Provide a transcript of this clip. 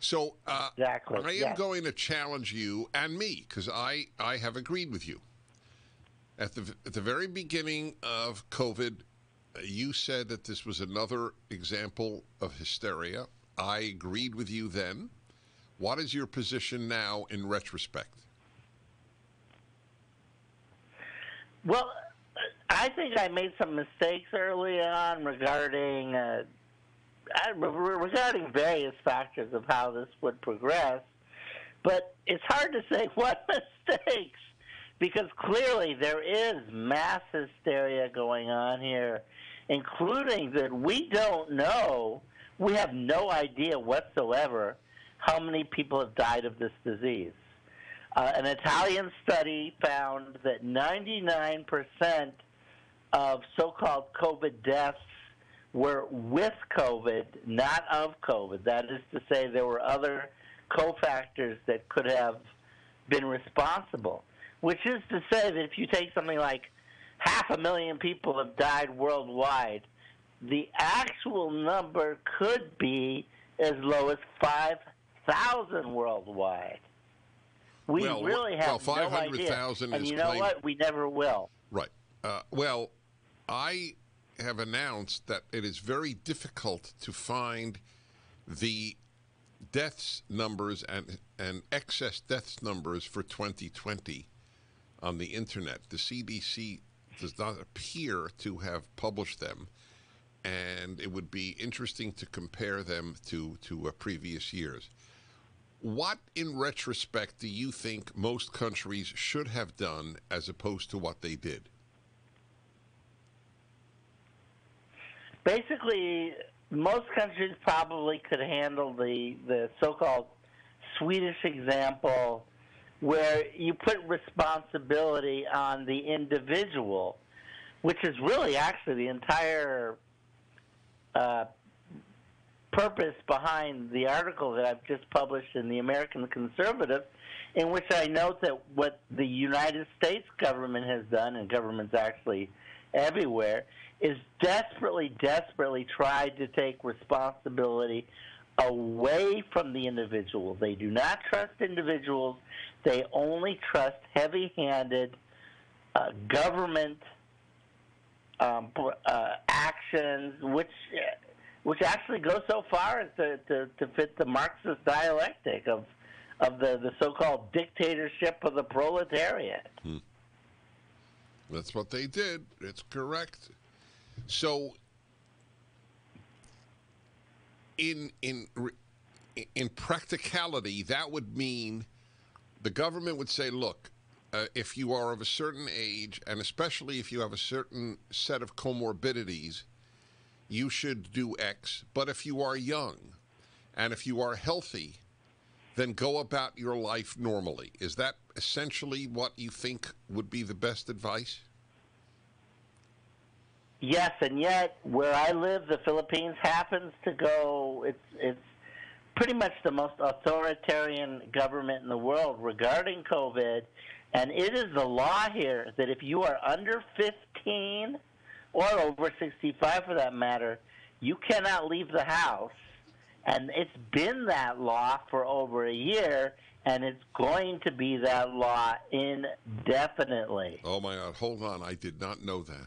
So Exactly. I am going to challenge you and me because I have agreed with you. At the very beginning of COVID, you said that this was another example of hysteria. I agreed with you then. What is your position now in retrospect? Well, I think I made some mistakes early on regarding various factors of how this would progress, but it's hard to say what mistakes, because clearly there is mass hysteria going on here, including that we don't know, we have no idea whatsoever how many people have died of this disease. An Italian study found that 99% of so-called COVID deaths were with COVID, not of COVID. That is to say, there were other cofactors that could have been responsible, which is to say that if you take something like 500,000 people have died worldwide, the actual number could be as low as 5,000 worldwide. We really have no idea. And you know what? We never will. Right. I have announced that it is very difficult to find the deaths numbers and excess deaths numbers for 2020 on the internet. The CDC does not appear to have published them, and it would be interesting to compare them to previous years. What, in retrospect, do you think most countries should have done as opposed to what they did? Basically, most countries probably could handle the so-called Swedish example, where you put responsibility on the individual, which is really actually the entire purpose behind the article that I've just published in the American Conservative, in which I note that what the United States government has done, and governments actually everywhere, is desperately tried to take responsibility away from the individual. They do not trust individuals. They only trust heavy-handed government actions, which actually goes so far as to fit the Marxist dialectic of the so-called dictatorship of the proletariat. That's what they did. It's correct. So, in practicality, that would mean the government would say, look, if you are of a certain age, and especially if you have a certain set of comorbidities, you should do X. But if you are young and if you are healthy, then go about your life normally. Is that essentially what you think would be the best advice? Yes, and yet where I live, the Philippines happens to go, it's pretty much the most authoritarian government in the world regarding COVID, and it is the law here that if you are under 15 or over 65 for that matter, you cannot leave the house. And it's been that law for over a year, and it's going to be that law indefinitely. Oh, my God. Hold on. I did not know that.